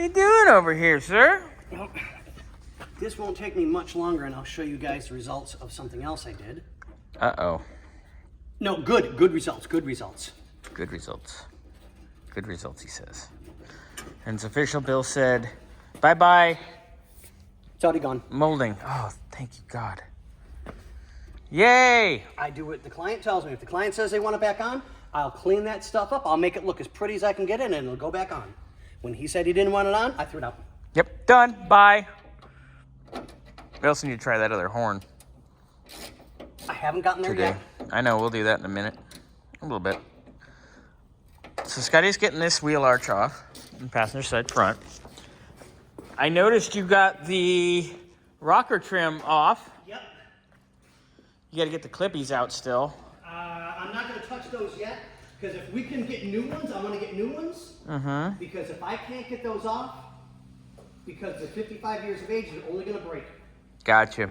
What are you doing over here, sir? Well, this won't take me much longer, and I'll show you guys the results of something else I did. Uh-oh. No, good results, good results. Good results. Good results, he says. And his official bill said, bye-bye. It's already gone. Molding. Oh, thank you, God. Yay! I do what the client tells me. If the client says they want it back on, I'll clean that stuff up. I'll make it look as pretty as I can get it, and it'll go back on. When he said he didn't want it on, I threw it out. Yep, done. Bye. We also need to try that other horn I haven't gotten there today. yet. I know, we'll do that in a minute. A little bit. So Scotty's getting this wheel arch off, on the passenger side front. I noticed you got the rocker trim off. Yep. You got to get the clippies out still. I'm not going to touch those yet, because if we can get new ones, I want to get new ones. Mm-hmm. Because if I can't get those off, because they're 55 years of age, they're only going to break. Gotcha.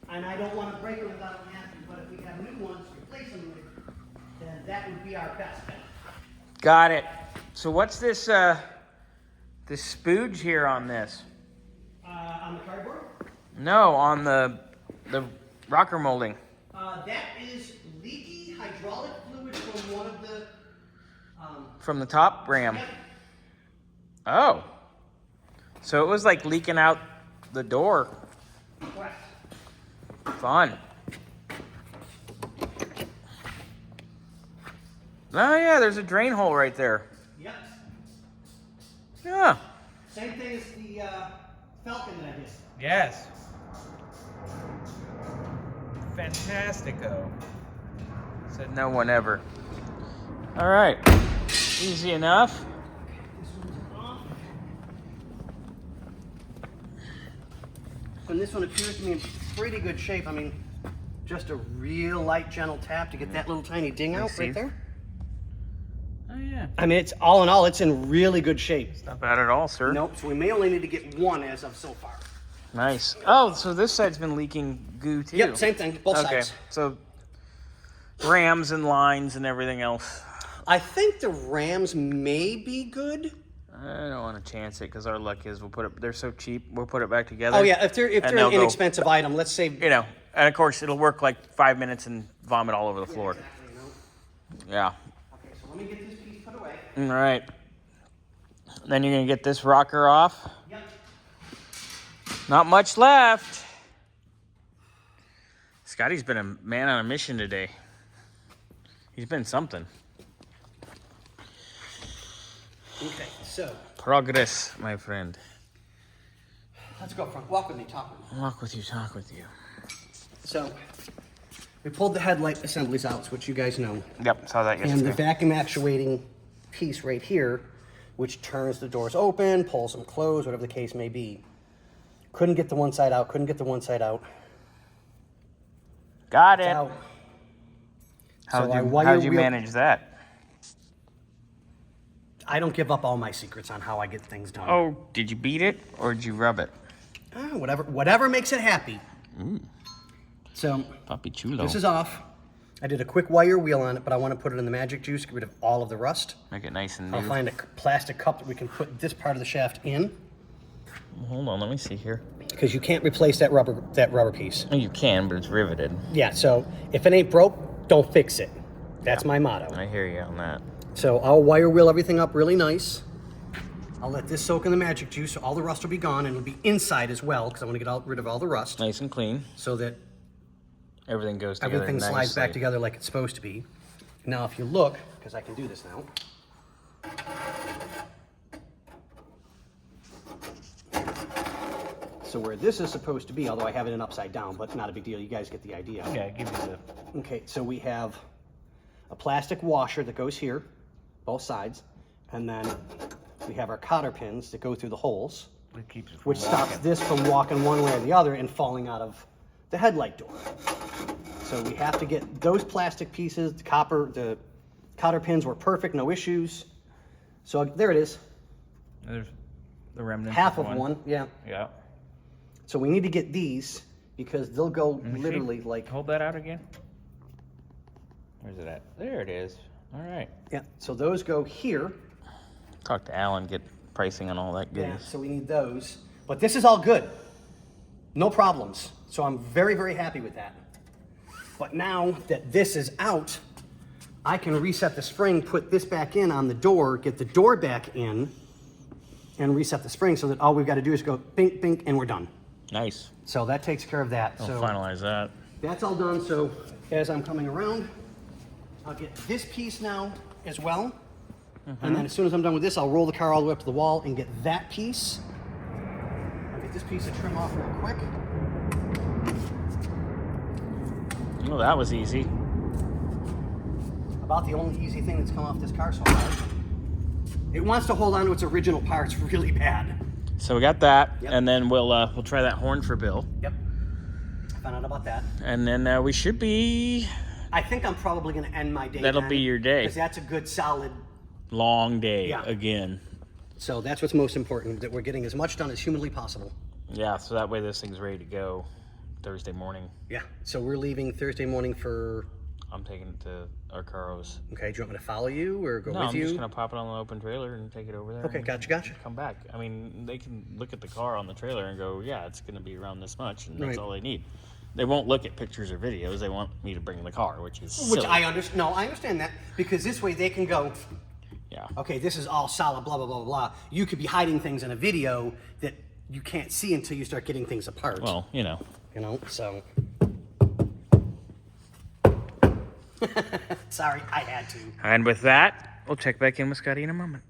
And I don't want to break them without them happy, but if we have new ones to replace them with, then that would be our best bet. Got it. So what's this this spooge here on this? On the cardboard? No, on the rocker molding. That is leaky hydraulic fluid from one of the... From the top ram. Yep. Oh. So it was like leaking out the door. Correct. Fun. Oh yeah, there's a drain hole right there. Yep. Yeah. Same thing as the Falcon that I did. Yes. Fantastico. Said no one ever. All right. Easy enough. This one's off. And this one appears to be in pretty good shape. I mean, just a real light, gentle tap to get that little tiny ding out right there. Oh yeah. I mean, it's all in all, it's in really good shape. Not bad at all, sir. Nope, so we may only need to get one as of so far. Nice. Oh, so this side's been leaking goo too. Yep, same thing, both sides. So rams and lines and everything else. I think the rams may be good. I don't want to chance it because our luck is we'll put it. They're so cheap. We'll put it back together. Oh yeah, if they're an they'll inexpensive item, let's say. You know, and of course it'll work like 5 minutes and vomit all over the floor. Exactly, no. Yeah. Okay, so let me get this piece put away. All right. Then you're gonna get this rocker off. Yep. Not much left. Scotty's been a man on a mission today. He's been something. Okay, so Progress, my friend. let's go front. Walk with me, talk with me. Walk with you, talk with you. So we pulled the headlight assemblies out, which you guys know. Yep, saw that And yesterday. the vacuum actuating piece right here, which turns the doors open, pulls them closed, whatever the case may be. Couldn't get the one side out, couldn't get the one side out. Got It's it. out. How'd So I you, wire how'd you wheel- manage that? I don't give up all my secrets on how I get things done. Oh, did you beat it or did you rub it? Whatever makes it happy. So Papi chulo. this is off. I did a quick wire wheel on it, but I want to put it in the magic juice, get rid of all of the rust. Make it nice and I'll new. find a plastic cup that we can put this part of the shaft in, Hold on, let me see here. because you can't replace that rubber piece. Oh, you can, but it's riveted. Yeah, so if it ain't broke, don't fix it. That's my motto. I hear you on that. So I'll wire wheel everything up really nice. I'll let this soak in the magic juice, so all the rust will be gone, and it'll be inside as well, because I want to get rid of all the rust, Nice and clean. so that Everything goes together everything slides back nicely. together like it's supposed to be. Now, if you look, because I can do this now. So where this is supposed to be, although I have it in upside down, but not a big deal, you guys get the idea. Yeah, give me the... Okay, so we have a plastic washer that goes here, both sides, and then we have our cotter pins that go through the holes, It keeps it from which stops walking. this from walking one way or the other and falling out of the headlight door. So we have to get those plastic pieces, the cotter pins were perfect, no issues. So there it is, There's the remnants. half of one, yeah. Yeah. So we need to get these because they'll go me see. literally like, Hold that out again. Where's it at? There it is. All right. yeah, so those go here. Talk to Alan, get pricing on all that Yeah, goodness. so we need those. But this is all good. No problems. So I'm very, very happy with that. But now that this is out, I can reset the spring, put this back in on the door, get the door back in, and reset the spring so that all we've got to do is go bink, bink, and we're done. Nice. So that takes care of that. I'll So finalize that. that's all done. So as I'm coming around, I'll get this piece now as well. And then as soon as I'm done with this, I'll roll the car all the way up to the wall and get that piece. I'll get this piece of trim off real quick. Oh, that was easy. About the only easy thing that's come off this car so far. It wants to hold on to its original parts really bad. So we got that, Yep. and then we'll try that horn for Bill, Yep. I found out about that. and then we should be I think I'm probably going to end my day. That'll be your day. Because that's a good solid. long day Yeah. again. So that's what's most important, that we're getting as much done as humanly possible. Yeah, so that way this thing's ready to go Thursday morning. Yeah. So we're leaving Thursday morning for. I'm taking it to Arcaro's. Okay. Do you want me to follow you or go No, with I'm you? just gonna pop it on the open trailer and take it over there. Okay. and Gotcha. Come back. I mean, they can look at the car on the trailer and go, yeah, it's gonna be around this much, and that's Right. all they need. They won't look at pictures or videos. They want me to bring the car, which is Which silly. I understand. No, I understand that because this way they can go. Yeah. Okay, this is all solid, blah, blah, blah, blah, blah. You could be hiding things in a video that you can't see until you start getting things apart. Well, you know. You know, so. Sorry, I had to. And with that, we'll check back in with Scotty in a moment.